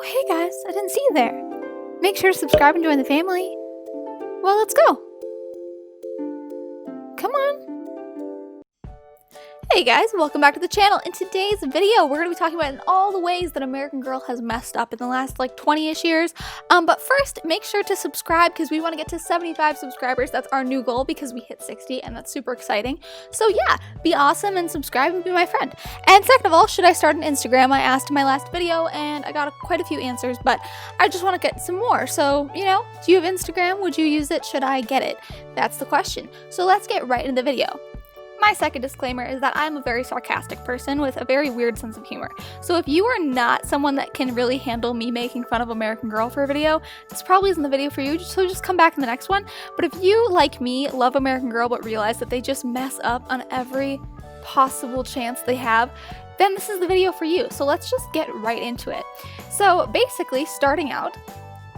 Oh, hey guys, I didn't see you there. Make sure to subscribe and join the family. Well, let's go. Come on. Hey guys, welcome back to the channel. In today's video, we're going to be talking about all the ways that American Girl has messed up in the last 20-ish years. But first, make sure to subscribe because we want to get to 75 subscribers. That's our new goal because we hit 60 and that's super exciting. So yeah, be awesome and subscribe and be my friend. And second of all, should I start an Instagram? I asked in my last video and I got quite a few answers, but I just want to get some more. So, do you have Instagram? Would you use it? Should I get it? That's the question. So let's get right into the video. My second disclaimer is that I'm a very sarcastic person with a very weird sense of humor. So if you are not someone that can really handle me making fun of American Girl for a video, this probably isn't the video for you, so just come back in the next one. But if you, like me, love American Girl but realize that they just mess up on every possible chance they have, then this is the video for you. So let's just get right into it. So basically, starting out,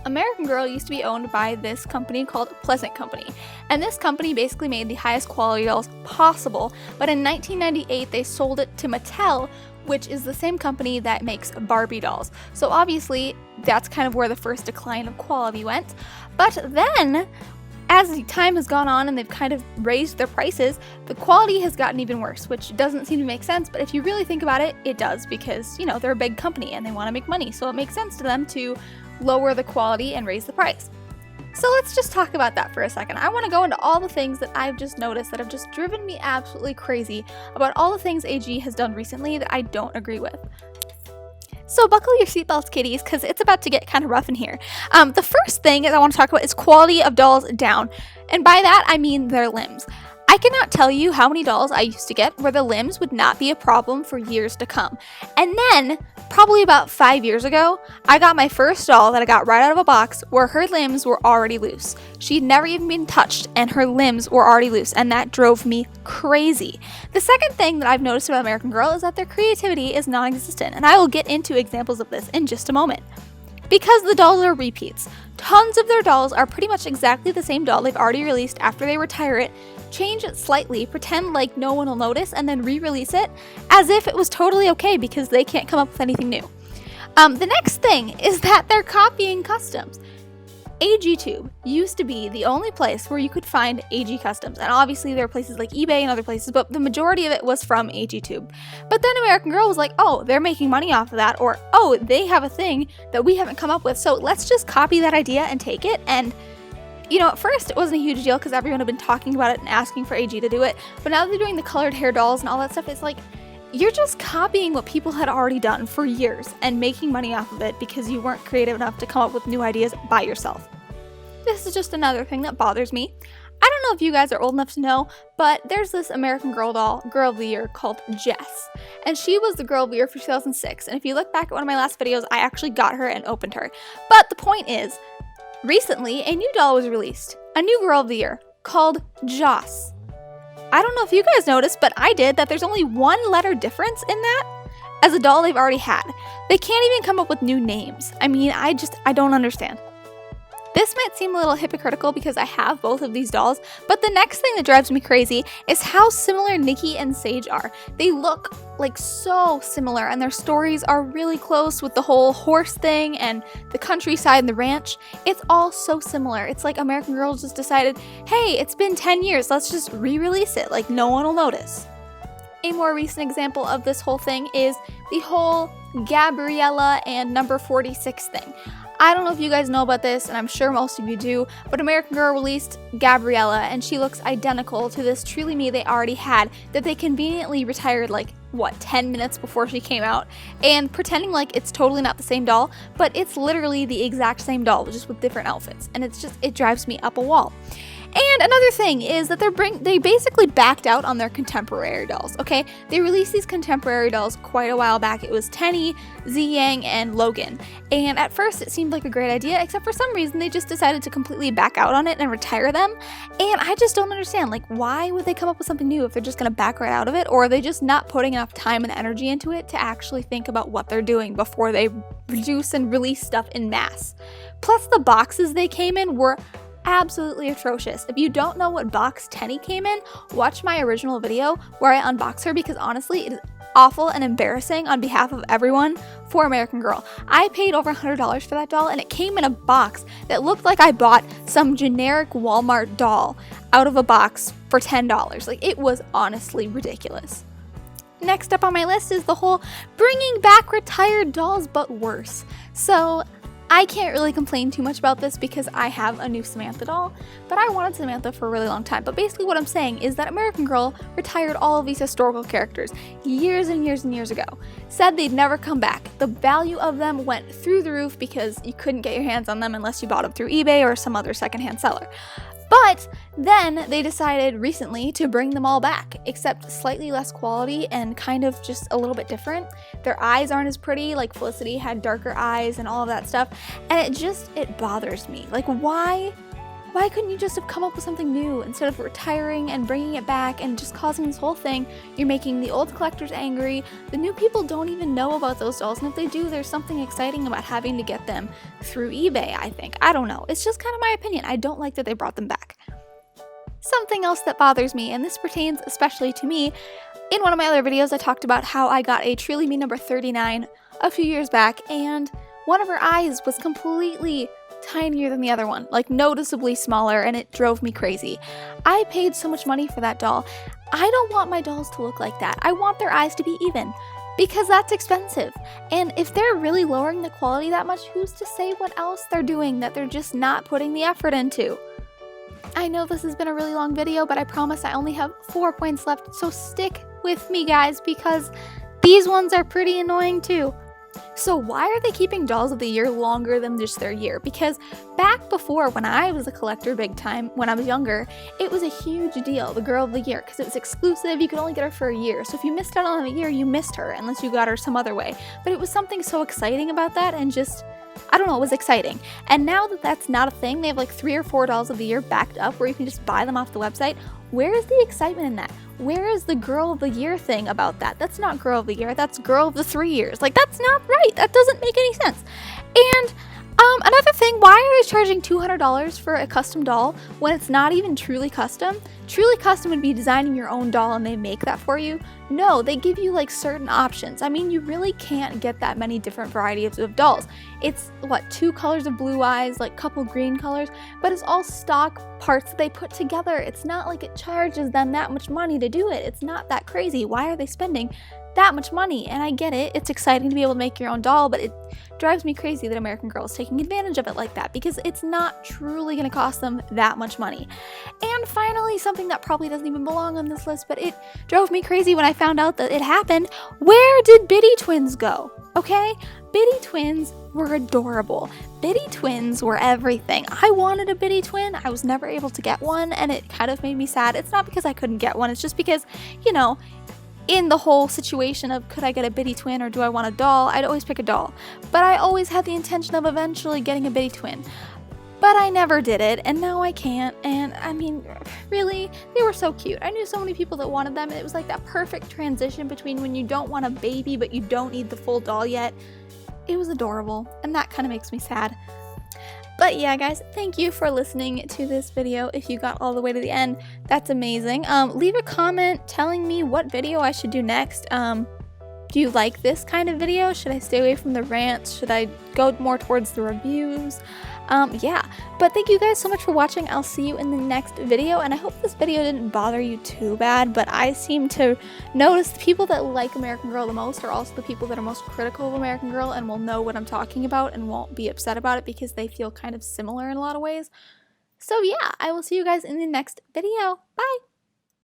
American Girl used to be owned by this company called Pleasant Company, and this company basically made the highest quality dolls possible, but in 1998 they sold it to Mattel, which is the same company that makes Barbie dolls. So obviously that's kind of where the first decline of quality went. But then, as the time has gone on and they've kind of raised their prices, the quality has gotten even worse, which doesn't seem to make sense, but if you really think about it, it does, because, they're a big company and they want to make money, so it makes sense to them to lower the quality and raise the price. So let's just talk about that for a second. I want to go into all the things that I've just noticed that have just driven me absolutely crazy about all the things AG has done recently that I don't agree with. So buckle your seatbelts, kiddies, because it's about to get kind of rough in here. The first thing that I want to talk about is quality of dolls down. And by that, I mean their limbs. I cannot tell you how many dolls I used to get where the limbs would not be a problem for years to come. And then, probably about 5 years ago, I got my first doll that I got right out of a box where her limbs were already loose. She'd never even been touched and her limbs were already loose, and that drove me crazy. The second thing that I've noticed about American Girl is that their creativity is non-existent, and I will get into examples of this in just a moment. Because the dolls are repeats. Tons of their dolls are pretty much exactly the same doll they've already released after they retire it, change it slightly, pretend like no one will notice, and then re-release it as if it was totally okay because they can't come up with anything new. The next thing is that they're copying customs. AGTube used to be the only place where you could find AG customs, and obviously there are places like eBay and other places, but the majority of it was from AGTube. But then American Girl was like, oh, they're making money off of that, or oh, they have a thing that we haven't come up with, so let's just copy that idea and take it. And at first it wasn't a huge deal because everyone had been talking about it and asking for AG to do it, but now that they're doing the colored hair dolls and all that stuff, it's like, you're just copying what people had already done for years and making money off of it because you weren't creative enough to come up with new ideas by yourself. This is just another thing that bothers me. I don't know if you guys are old enough to know, but there's this American Girl doll, Girl of the Year, called Jess. And she was the Girl of the Year for 2006. And if you look back at one of my last videos, I actually got her and opened her. But the point is, recently a new doll was released. A new Girl of the Year called Joss. I don't know if you guys noticed, but I did, that there's only one letter difference in that as a doll they've already had. They can't even come up with new names. I mean, I don't understand. This might seem a little hypocritical because I have both of these dolls, but the next thing that drives me crazy is how similar Nikki and Sage are. They look like so similar, and their stories are really close with the whole horse thing and the countryside and the ranch. It's all so similar. It's like American Girl just decided, hey, it's been 10 years, let's just re-release it, like no one will notice. A more recent example of this whole thing is the whole Gabriella and number 46 thing. I don't know if you guys know about this, and I'm sure most of you do, but American Girl released Gabriella, and she looks identical to this Truly Me they already had that they conveniently retired 10 minutes before she came out, and pretending like it's totally not the same doll, but it's literally the exact same doll, just with different outfits, and it drives me up a wall. And another thing is that they basically backed out on their contemporary dolls, okay? They released these contemporary dolls quite a while back. It was Tenny, Z Yang, and Logan. And at first it seemed like a great idea, except for some reason they just decided to completely back out on it and retire them. And I just don't understand, why would they come up with something new if they're just gonna back right out of it? Or are they just not putting enough time and energy into it to actually think about what they're doing before they produce and release stuff in mass? Plus the boxes they came in were absolutely atrocious. If you don't know what box Tenny came in, watch my original video where I unbox her, because honestly, it is awful and embarrassing on behalf of everyone for American Girl. I paid over $100 for that doll, and it came in a box that looked like I bought some generic Walmart doll out of a box for $10. Like, it was honestly ridiculous. Next up on my list is the whole bringing back retired dolls but worse. So I can't really complain too much about this because I have a new Samantha doll, but I wanted Samantha for a really long time. But basically what I'm saying is that American Girl retired all of these historical characters years and years and years ago, said they'd never come back. The value of them went through the roof because you couldn't get your hands on them unless you bought them through eBay or some other secondhand seller. But then they decided recently to bring them all back, except slightly less quality and kind of just a little bit different. Their eyes aren't as pretty, like Felicity had darker eyes and all of that stuff, and it bothers me. Like, why couldn't you just have come up with something new instead of retiring and bringing it back and just causing this whole thing? You're making the old collectors angry. The new people don't even know about those dolls, and if they do, there's something exciting about having to get them through eBay, I think. I don't know. It's just kind of my opinion. I don't like that they brought them back. Something else that bothers me, and this pertains especially to me, in one of my other videos I talked about how I got a Truly Me number 39 a few years back, and one of her eyes was completely tinier than the other one, like noticeably smaller, and it drove me crazy. I paid so much money for that doll. I don't want my dolls to look like that. I want their eyes to be even, because that's expensive. And if they're really lowering the quality that much, who's to say what else they're doing that they're just not putting the effort into? I know this has been a really long video, but I promise I only have 4 points left, so stick with me, guys, because these ones are pretty annoying too. So why are they keeping Dolls of the Year longer than just their year? Because back before, when I was a collector big time, when I was younger, it was a huge deal, the Girl of the Year, because it was exclusive. You could only get her for a year. So if you missed out on a year, you missed her, unless you got her some other way. But it was something so exciting about that, and just, I don't know, it was exciting. And now that that's not a thing, they have like 3 or 4 Dolls of the Year backed up where you can just buy them off the website. Where is the excitement in that? Where is the Girl of the Year thing about that? That's not Girl of the Year, that's Girl of the 3 years. Like, that's not right. That doesn't make any sense. And another thing, why are they charging $200 for a custom doll when it's not even truly custom? Truly custom would be designing your own doll and they make that for you. No, they give you like certain options. I mean, you really can't get that many different varieties of dolls. It's what, 2 colors of blue eyes, like couple green colors, but it's all stock parts that they put together. It's not like it charges them that much money to do it. It's not that crazy. Why are they spending that much money? And I get it, it's exciting to be able to make your own doll, but it drives me crazy that American Girl is taking advantage of it like that, because it's not truly going to cost them that much money. And finally, something that probably doesn't even belong on this list, but it drove me crazy when I found out that it happened. Where did Biddy Twins go? Okay? Biddy Twins were adorable. Biddy Twins were everything. I wanted a Biddy Twin. I was never able to get one, and it kind of made me sad. It's not because I couldn't get one, it's just because, you know, in the whole situation of could I get a Biddy Twin or do I want a doll, I'd always pick a doll. But I always had the intention of eventually getting a Biddy Twin. But I never did it, and now I can't, and I mean, really, they were so cute. I knew so many people that wanted them, and it was like that perfect transition between when you don't want a baby but you don't need the full doll yet. It was adorable, and that kind of makes me sad. But yeah, guys, thank you for listening to this video. If you got all the way to the end, that's amazing. Leave a comment telling me what video I should do next. Do you like this kind of video? Should I stay away from the rants? Should I go more towards the reviews? Yeah, but thank you guys so much for watching. I'll see you in the next video, and I hope this video didn't bother you too bad, but I seem to notice the people that like American Girl the most are also the people that are most critical of American Girl and will know what I'm talking about and won't be upset about it because they feel kind of similar in a lot of ways. So yeah, I will see you guys in the next video. Bye!